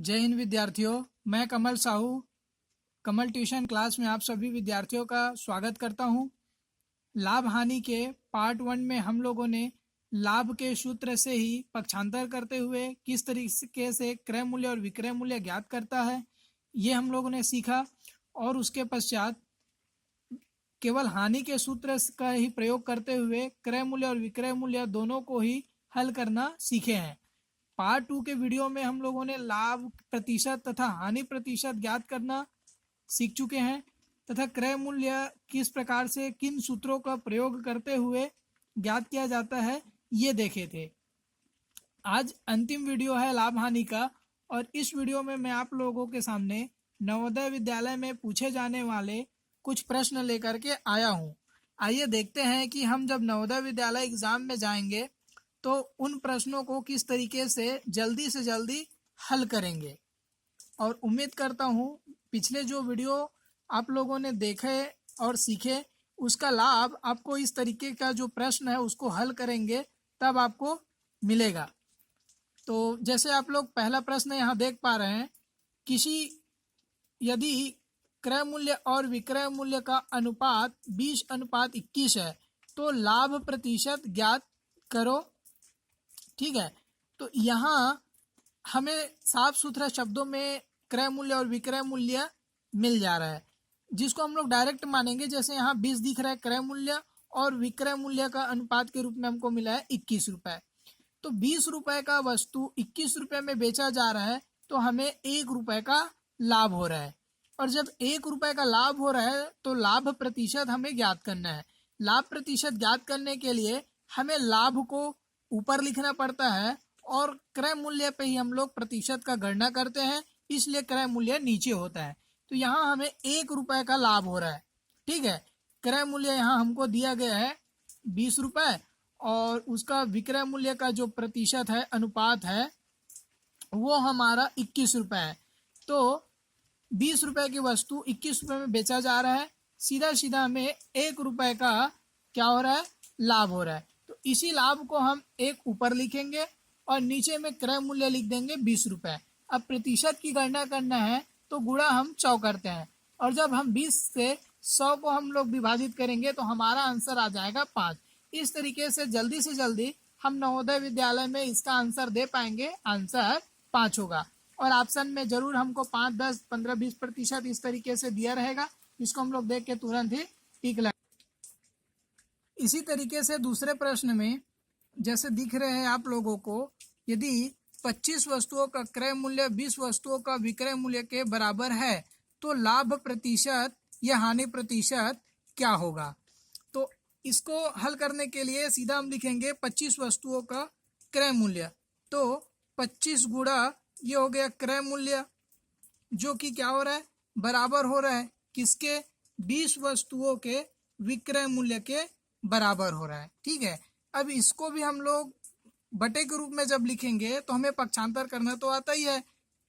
जय हिंद विद्यार्थियों। मैं कमल साहू कमल ट्यूशन क्लास में आप सभी विद्यार्थियों का स्वागत करता हूं। लाभ हानि के पार्ट 1 में हम लोगों ने लाभ के सूत्र से ही पक्षांतर करते हुए किस तरीके से क्रय मूल्य और विक्रय मूल्य ज्ञात करता है ये हम लोगों ने सीखा, और उसके पश्चात केवल हानि के सूत्र का ही प्रयोग करते हुए क्रय मूल्य और विक्रय मूल्य दोनों को ही हल करना सीखे हैं। पार्ट 2 के वीडियो में हम लोगों ने लाभ प्रतिशत तथा हानि प्रतिशत ज्ञात करना सीख चुके हैं तथा क्रय मूल्य किस प्रकार से किन सूत्रों का प्रयोग करते हुए ज्ञात किया जाता है ये देखे थे। आज अंतिम वीडियो है लाभ हानि का, और इस वीडियो में मैं आप लोगों के सामने नवोदय विद्यालय में पूछे जाने वाले कुछ प्रश्न लेकर के आया हूँ। आइए देखते हैं कि हम जब नवोदय विद्यालय एग्जाम में जाएंगे तो उन प्रश्नों को किस तरीके से जल्दी हल करेंगे। और उम्मीद करता हूँ पिछले जो वीडियो आप लोगों ने देखे और सीखे उसका लाभ आपको इस तरीके का जो प्रश्न है उसको हल करेंगे तब आपको मिलेगा। तो जैसे आप लोग पहला प्रश्न यहाँ देख पा रहे हैं, यदि क्रय मूल्य और विक्रय मूल्य का अनुपात 20:21 है तो लाभ प्रतिशत ज्ञात करो। ठीक है, तो यहाँ हमें साफ सुथरा शब्दों में क्रय मूल्य और विक्रय मूल्य मिल जा रहा है, जिसको हम लोग डायरेक्ट मानेंगे। जैसे यहाँ 20 दिख रहा है क्रय मूल्य, और विक्रय मूल्य का अनुपात के रूप में हमको मिला है 21 रुपये। तो 20 रुपये का वस्तु 21 रुपये में बेचा जा रहा है तो हमें 1 रुपये का लाभ हो रहा है। और जब 1 रुपये का लाभ हो रहा है तो लाभ प्रतिशत हमें ज्ञात करना है। लाभ प्रतिशत ज्ञात करने के लिए हमें लाभ को ऊपर लिखना पड़ता है और क्रय मूल्य पे ही हम लोग प्रतिशत का गणना करते हैं, इसलिए क्रय मूल्य नीचे होता है। तो यहाँ हमें 1 रुपये का लाभ हो रहा है। ठीक है, क्रय मूल्य यहाँ हमको दिया गया है 20 रुपये, और उसका विक्रय मूल्य का जो प्रतिशत है अनुपात है वो हमारा 21 रुपये है। तो 20 रुपये की वस्तु 21 रुपये में बेचा जा रहा है, सीधा सीधा हमें 1 रुपये का क्या हो रहा है, लाभ हो रहा है। तो इसी लाभ को हम एक ऊपर लिखेंगे और नीचे में क्रय मूल्य लिख देंगे 20 रुपये। अब प्रतिशत की गणना करना है तो गुणा हम 100 करते हैं, और जब हम 20 से 100 को हम लोग विभाजित करेंगे तो हमारा आंसर आ जाएगा 5। इस तरीके से जल्दी हम नवोदय विद्यालय में इसका आंसर दे पाएंगे। आंसर 5 होगा, और ऑप्शन में जरूर हमको 5, 10, 15, 20% इस तरीके से दिया रहेगा, इसको हम लोग देख के तुरंत ही टिक लगाएंगे। इसी तरीके से दूसरे प्रश्न में जैसे दिख रहे हैं आप लोगों को, यदि 25 वस्तुओं का क्रय मूल्य 20 वस्तुओं का विक्रय मूल्य के बराबर है तो लाभ प्रतिशत या हानि प्रतिशत क्या होगा। तो इसको हल करने के लिए सीधा हम लिखेंगे 25 वस्तुओं का क्रय मूल्य, तो 25 गुणा ये हो गया क्रय मूल्य, जो कि क्या हो रहा है, बराबर हो रहा है किसके, 20 वस्तुओं के विक्रय मूल्य के बराबर हो रहा है। ठीक है, अब इसको भी हम लोग बटे के रूप में जब लिखेंगे तो हमें पक्षांतर करना तो आता ही है।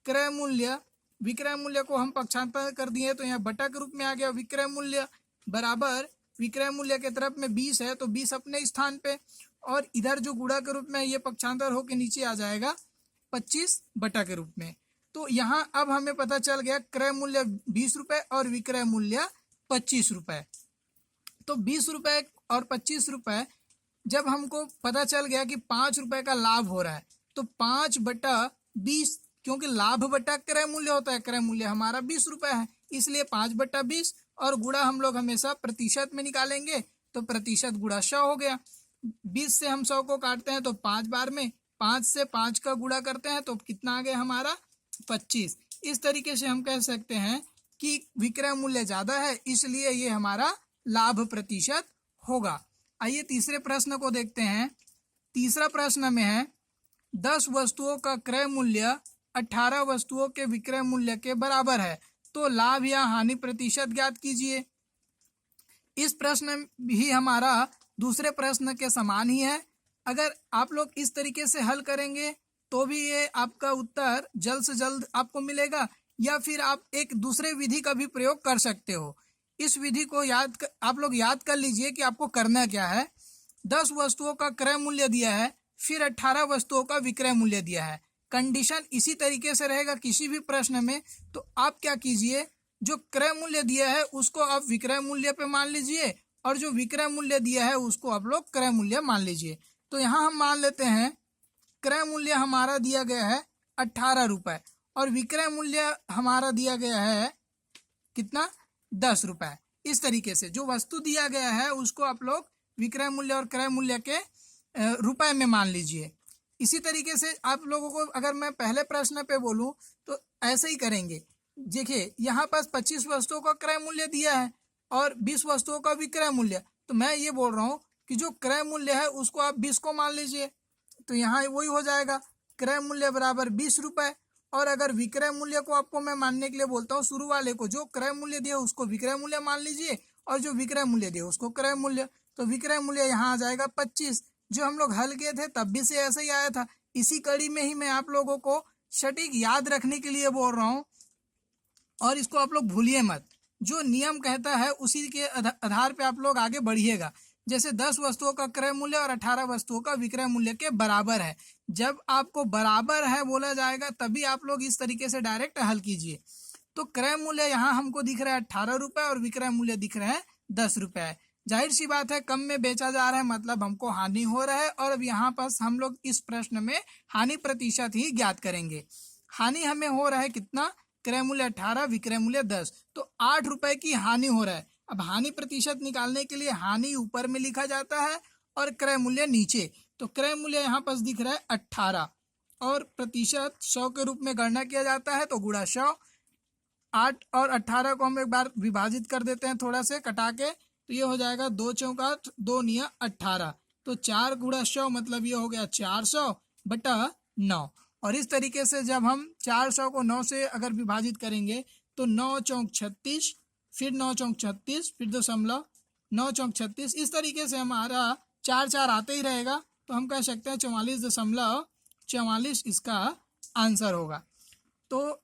क्रय मूल्य विक्रय मूल्य को हम पक्षांतर कर दिए तो यहाँ बटा के रूप में आ गया विक्रय मूल्य, बराबर विक्रय मूल्य के तरफ में 20 है तो 20 अपने स्थान पे, और इधर जो गुणा के रूप में ये पक्षांतर होके नीचे आ जाएगा 25 बटा के रूप में। तो यहाँ अब हमें पता चल गया क्रय मूल्य 20 रुपये और विक्रय मूल्य 25 रुपये। तो 20 रुपये और 25 रुपये जब हमको पता चल गया कि 5 रुपये का लाभ हो रहा है तो 5/20, क्योंकि लाभ बटा क्रय मूल्य होता है, क्रय मूल्य हमारा 20 रुपये है, इसलिए 5/20, और गुणा हम लोग हमेशा प्रतिशत में निकालेंगे तो प्रतिशत गुणा 100 हो गया। 20 से हम 100 को काटते हैं तो 5 बार में, 5 से 5 का गुणा करते हैं तो कितना आ गया हमारा 25। इस तरीके से हम कह सकते हैं कि विक्रय मूल्य ज़्यादा है इसलिए ये हमारा लाभ प्रतिशत होगा। आइए तीसरे प्रश्न को देखते हैं। तीसरा प्रश्न में है 10 वस्तुओं का क्रय मूल्य 18 वस्तुओं के विक्रय मूल्य के बराबर है तो लाभ या हानि प्रतिशत ज्ञात कीजिए। इस प्रश्न भी हमारा दूसरे प्रश्न के समान ही है। अगर आप लोग इस तरीके से हल करेंगे तो भी ये आपका उत्तर जल्द से जल्द आपको मिलेगा, या फिर आप एक दूसरे विधि का भी प्रयोग कर सकते हो। इस विधि को आप लोग याद कर लीजिए कि आपको करना क्या है। 10 वस्तुओं का क्रय मूल्य दिया है, फिर 18 वस्तुओं का विक्रय मूल्य दिया है। कंडीशन इसी तरीके से रहेगा किसी भी प्रश्न में। तो आप क्या कीजिए, जो क्रय मूल्य दिया है उसको आप विक्रय मूल्य पे मान लीजिए, और जो विक्रय मूल्य दिया है उसको आप लोग क्रय मूल्य मान लीजिए। तो यहाँ हम मान लेते हैं क्रय मूल्य हमारा दिया गया है 18 रुपये, और विक्रय मूल्य हमारा दिया गया है कितना, 10 रुपये। इस तरीके से जो वस्तु दिया गया है उसको आप लोग विक्रय मूल्य और क्रय मूल्य के रुपए में मान लीजिए। इसी तरीके से आप लोगों को अगर मैं पहले प्रश्न पे बोलूं तो ऐसे ही करेंगे। देखिए यहाँ पास 25 वस्तुओं का क्रय मूल्य दिया है और 20 वस्तुओं का विक्रय मूल्य। तो मैं ये बोल रहा हूँ कि जो क्रय मूल्य है उसको आप 20 को मान लीजिए, तो यहाँ वही हो जाएगा क्रय मूल्य बराबर 20 रुपये। और अगर विक्रय मूल्य को आपको मैं मानने के लिए बोलता हूँ, शुरू वाले को जो क्रय मूल्य दिया उसको विक्रय मूल्य मान लीजिए, और जो विक्रय मूल्य दिया उसको क्रय मूल्य। तो विक्रय मूल्य यहाँ आ जाएगा 25। जो हम लोग हल किए थे तब भी से ऐसे ही आया था। इसी कड़ी में ही मैं आप लोगों को सटीक याद रखने के लिए बोल रहा हूँ, और इसको आप लोग भूलिए मत। जो नियम कहता है उसी के आधार पे आप लोग आगे बढ़िएगा। जैसे 10 वस्तुओं का क्रय मूल्य और 18 वस्तुओं का विक्रय मूल्य के बराबर है। जब आपको बराबर है बोला जाएगा तभी आप लोग इस तरीके से डायरेक्ट हल कीजिए। तो क्रय मूल्य यहाँ हमको दिख रहा है 18 रुपये और विक्रय मूल्य दिख रहा है 10 रुपये। जाहिर सी बात है कम में बेचा जा रहा है, मतलब हमको हानि हो रहा है। और अब यहाँ पास हम लोग इस प्रश्न में हानि प्रतिशत ही ज्ञात करेंगे। हानि हमें हो रहा है कितना, क्रय मूल्य 18 विक्रय मूल्य 10, तो 8 रुपए की हानि हो रहा है। अब हानि प्रतिशत निकालने के लिए हानि ऊपर में लिखा जाता है और क्रय मूल्य नीचे। तो क्रय मूल्य यहाँ पास दिख रहा है 18 और प्रतिशत 100 के रूप में गणना किया जाता है, तो गुणा 100। 8 और 18 को हम एक बार विभाजित कर देते हैं थोड़ा से कटा के, तो ये हो जाएगा 2 चौका 2 निया 18, तो 4 गुणा 100 मतलब ये हो गया 400/9। और इस तरीके से जब हम 400 को 9 से अगर विभाजित करेंगे तो 9 चौक 36, फिर 9 चौक 36, फिर दशमलव 9 चौक 36। इस तरीके से हमारा 4 आते ही रहेगा, तो हम कह सकते हैं 44.44 इसका आंसर होगा। तो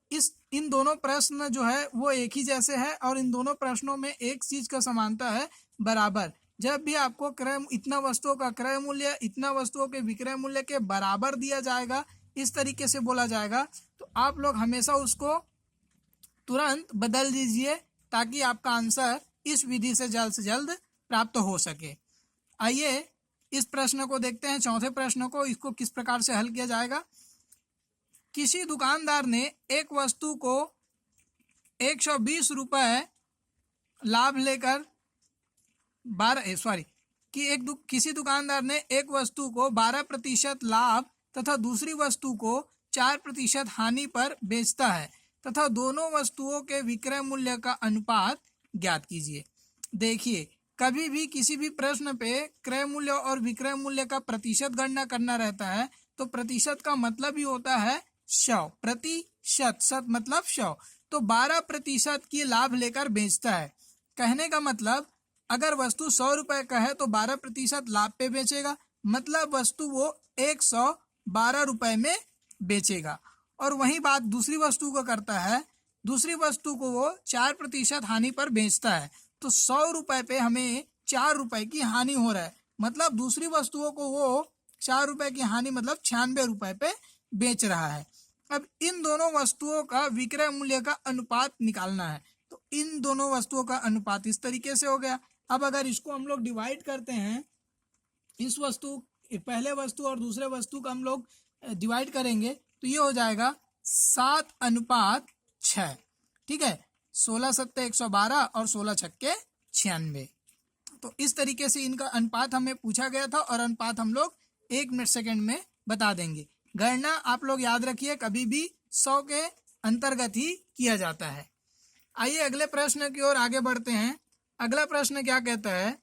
इन दोनों प्रश्न जो है वो एक ही जैसे है, और इन दोनों प्रश्नों में एक चीज का समानता है, बराबर। जब भी आपको क्रय इतना वस्तुओं का क्रय मूल्य इतना वस्तुओं के विक्रय मूल्य के बराबर दिया जाएगा, इस तरीके से बोला जाएगा, तो आप लोग हमेशा उसको तुरंत बदल दीजिए ताकि आपका आंसर इस विधि से जल्द प्राप्त हो सके। आइए इस प्रश्न को देखते हैं, चौथे प्रश्न को। इसको किस प्रकार से हल किया जाएगा। किसी दुकानदार ने एक वस्तु को 120 रुपये लाभ लेकर किसी दुकानदार ने एक वस्तु को 12% लाभ तथा दूसरी वस्तु को 4% हानि पर बेचता है तथा दोनों वस्तुओं के विक्रय मूल्य का अनुपात ज्ञात कीजिए। देखिए, कभी भी किसी भी प्रश्न पे क्रय मूल्य और विक्रय मूल्य का प्रतिशत गणना करना रहता है, तो प्रतिशत का मतलब ही होता है 100। प्रतिशत, शत मतलब 100। तो 12% की लाभ लेकर बेचता है, कहने का मतलब अगर वस्तु 100 रुपए का है तो 12% लाभ पे बेचेगा, मतलब वस्तु वो 112 रुपए में बेचेगा। और वही बात दूसरी वस्तु को करता है, दूसरी वस्तु को वो 4% हानि पर बेचता है, तो 100 रुपए पे हमें 4 रुपए की हानि हो रहा है, मतलब दूसरी वस्तुओं को वो 4 रुपए की हानि मतलब 96 रुपए पे बेच रहा है। अब इन दोनों वस्तुओं का विक्रय मूल्य का अनुपात निकालना है, तो इन दोनों वस्तुओं का अनुपात इस तरीके से हो गया। अब अगर इसको हम लोग डिवाइड करते हैं, इस वस्तु पहले वस्तु और दूसरे वस्तु का हम लोग डिवाइड करेंगे, तो ये हो जाएगा 7:6। ठीक है, 16 सत्ते 112 और 16 छक्के 96। तो इस तरीके से इनका अनुपात हमें पूछा गया था, और अनुपात हम लोग 1 मिनट सेकेंड में बता देंगे। गणना आप लोग याद रखिए कभी भी 100 के अंतर्गत ही किया जाता है। आइए अगले प्रश्न की ओर आगे बढ़ते हैं। अगला प्रश्न क्या कहता है,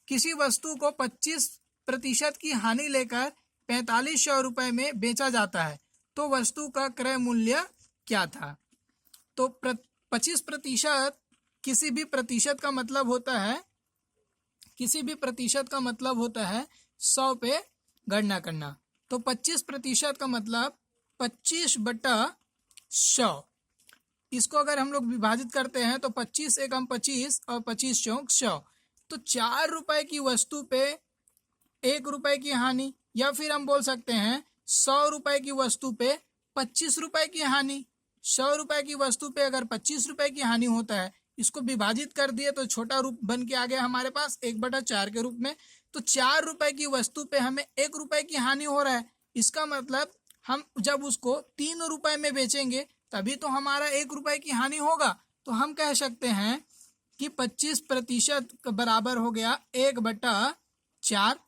किसी वस्तु को 25% की हानि लेकर 4500 रुपये में बेचा जाता है, तो वस्तु का क्रय मूल्य क्या था। तो 25% किसी भी प्रतिशत का मतलब होता है, किसी भी प्रतिशत का मतलब होता है 100 पे गणना करना। तो 25% का मतलब 25/100। इसको अगर हम लोग विभाजित करते हैं तो 25 एकम 25 और 25 चौक 100, तो 4 रुपए की वस्तु पे 1 रुपए की हानि, या फिर हम बोल सकते हैं 100 रुपए की वस्तु पे ₹25 की हानि। 100 रुपए की वस्तु पे अगर 25 रुपए की हानि होता है, इसको विभाजित कर दिए तो छोटा रूप बन के आ गया हमारे पास 1/4 के रूप में। तो 4 रुपए की वस्तु पे हमें 1 रुपए की हानि हो रहा है। इसका मतलब हम जब उसको 3 रुपए में बेचेंगे तभी तो हमारा 1 रुपए की हानि होगा। तो हम कह सकते हैं कि 25% बराबर हो गया 1/4,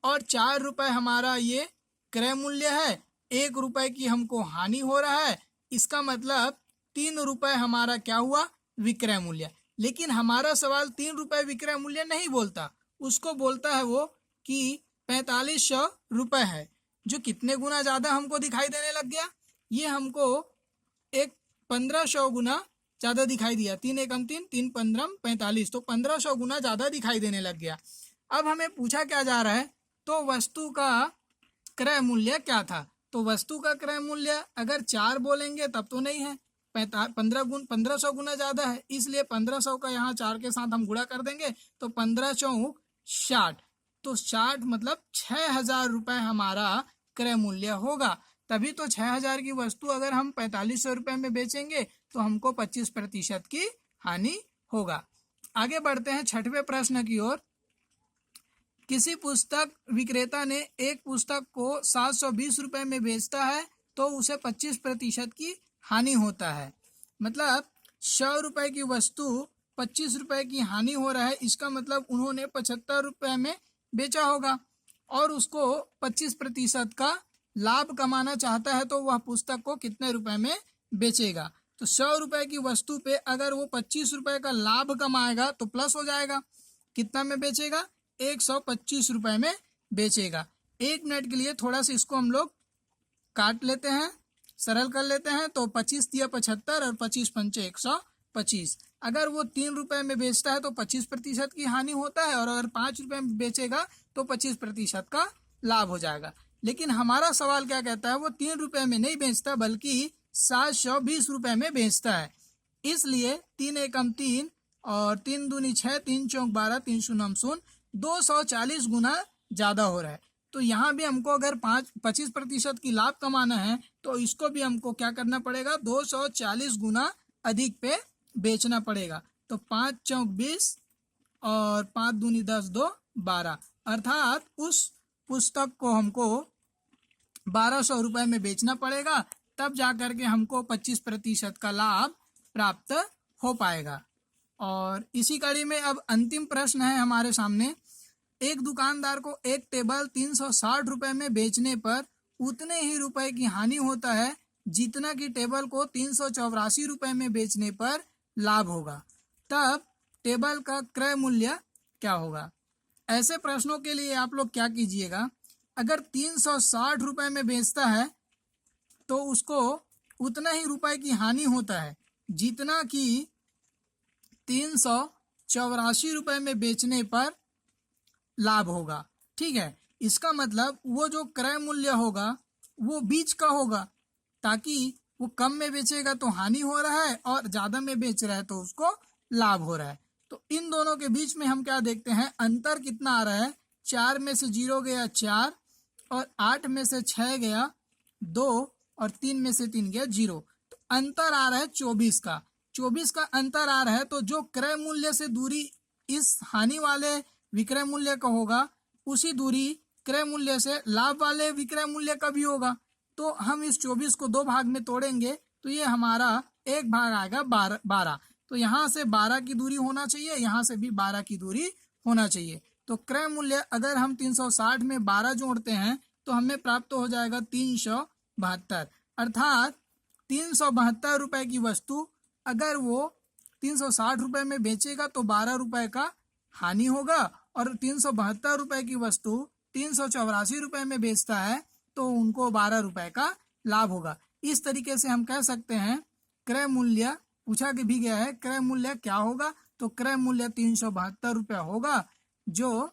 और 4 रुपए हमारा ये क्रय मूल्य है, 1 रुपए की हमको हानि हो रहा है। इसका मतलब 3 रुपए हमारा क्या हुआ, विक्रय मूल्य। लेकिन हमारा सवाल 3 रुपए विक्रय मूल्य नहीं बोलता, उसको बोलता है वो कि 4500 रुपए है, जो कितने गुना ज़्यादा हमको दिखाई देने लग गया। ये हमको एक 1500 गुना ज़्यादा दिखाई दिया। 3 एकम 3, 3 पंद्रम 45, तो 1500 गुना ज़्यादा दिखाई देने लग गया। अब हमें पूछा क्या जा रहा है, तो वस्तु का क्रय मूल्य क्या था। तो वस्तु का क्रय मूल्य अगर 4 बोलेंगे तब तो नहीं है, 1500 गुना ज़्यादा है, इसलिए 1500 का यहाँ 4 के साथ हम गुणा कर देंगे तो 15 चौक 60, तो 60 मतलब 6000 रुपये हमारा क्रय मूल्य होगा। तभी तो 6000 की वस्तु अगर हम 4500 रुपये में बेचेंगे तो हमको 25% की हानि होगा। आगे बढ़ते हैं 6वें प्रश्न की ओर। किसी पुस्तक विक्रेता ने एक पुस्तक को 720 रुपये में बेचता है तो उसे 25% की हानि होता है। मतलब 100 रुपये की वस्तु 25 रुपये की हानि हो रहा है, इसका मतलब उन्होंने 75 रुपये में बेचा होगा और उसको 25% का लाभ कमाना चाहता है, तो वह पुस्तक को कितने रुपए में बेचेगा। तो 100 रुपये की वस्तु पे अगर वो 25 रुपये का लाभ कमाएगा तो प्लस हो जाएगा, कितना में बेचेगा, 125 रुपये में बेचेगा। 1 मिनट के लिए थोड़ा सा इसको हम लोग काट लेते हैं, सरल कर लेते हैं। तो 25 दिया 75 और 25 पंचे 125। अगर वो 3 रुपये में बेचता है तो 25% की हानि होता है, और अगर 5 रुपये में बेचेगा तो 25% का लाभ हो जाएगा। लेकिन हमारा सवाल क्या कहता है, वो 3 रुपये में नहीं बेचता बल्कि 720 रुपये में बेचता है। इसलिए 3 एकम 3 और 3 दूनी 6, 3 चौक 12, 3 शून्यम 0, 240 गुना ज़्यादा हो रहा है। तो यहाँ भी हमको अगर 25% की लाभ कमाना है तो इसको भी हमको क्या करना पड़ेगा, 240 गुना अधिक पे बेचना पड़ेगा। तो 5 चौक 20 और 5 दूनी 10, 2 12, अर्थात उस पुस्तक को हमको 1200 रुपये में बेचना पड़ेगा, तब जा कर के हमको 25% का लाभ प्राप्त हो पाएगा। और इसी कड़ी में अब अंतिम प्रश्न है हमारे सामने। एक दुकानदार को एक टेबल 360 रुपये में बेचने पर उतने ही रुपए की हानि होता है जितना कि टेबल को 384 रुपये में बेचने पर लाभ होगा। तब टेबल का क्रय मूल्य क्या होगा। ऐसे प्रश्नों के लिए आप लोग क्या कीजिएगा, अगर 360 रुपये में बेचता है तो उसको उतना ही रुपए की हानि होता है जितना कि 384 रुपये में बेचने पर लाभ होगा। ठीक है, इसका मतलब वो जो क्रय मूल्य होगा वो बीच का होगा, ताकि वो कम में बेचेगा तो हानि हो रहा है और ज़्यादा में बेच रहा है तो उसको लाभ हो रहा है। तो इन दोनों के बीच में हम क्या देखते हैं, अंतर कितना आ रहा है, 4 में से 0 गया 4, और 8 में से 6 गया 2, और 3 में से 3 गया 0। तो अंतर आ रहा है 24 का, 24 का अंतर आ रहा है। तो जो क्रय मूल्य से दूरी इस हानि वाले विक्रय मूल्य का होगा, उसी दूरी क्रय मूल्य से लाभ वाले विक्रय मूल्य का भी होगा। तो हम इस 24 को 2 भाग में तोड़ेंगे तो ये हमारा एक भाग आएगा 12। तो यहाँ से 12 की दूरी होना चाहिए, यहाँ से भी 12 की दूरी होना चाहिए। तो क्रय मूल्य अगर हम 360 में 12 जोड़ते हैं तो हमें प्राप्त हो जाएगा 372। अर्थात 372 रुपये की वस्तु अगर वो 360 रुपये में बेचेगा तो 12 रुपये का हानि होगा, और 372 रुपये की वस्तु 384 रुपये में बेचता है तो उनको 12 रुपये का लाभ होगा। इस तरीके से हम कह सकते हैं क्रय मूल्य पूछा भी गया है, क्रय मूल्य क्या होगा, तो क्रय मूल्य 372 रुपये होगा, जो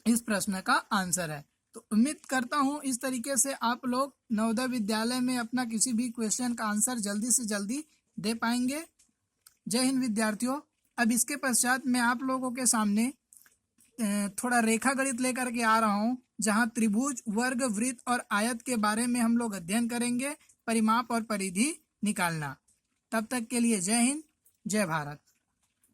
इस प्रश्न का आंसर है। तो उम्मीद करता हूँ इस तरीके से आप लोग नवोदय विद्यालय में अपना किसी भी क्वेश्चन का आंसर जल्दी से जल्दी दे पाएंगे। जय हिंद विद्यार्थियों। अब इसके पश्चात मैं आप लोगों के सामने थोड़ा रेखा गणित लेकर के आ रहा हूँ। जहां त्रिभुज, वर्ग, वृत्त और आयत के बारे में हम लोग अध्ययन करेंगे, परिमाप और परिधि निकालना। तब तक के लिए जय हिंद, जय भारत।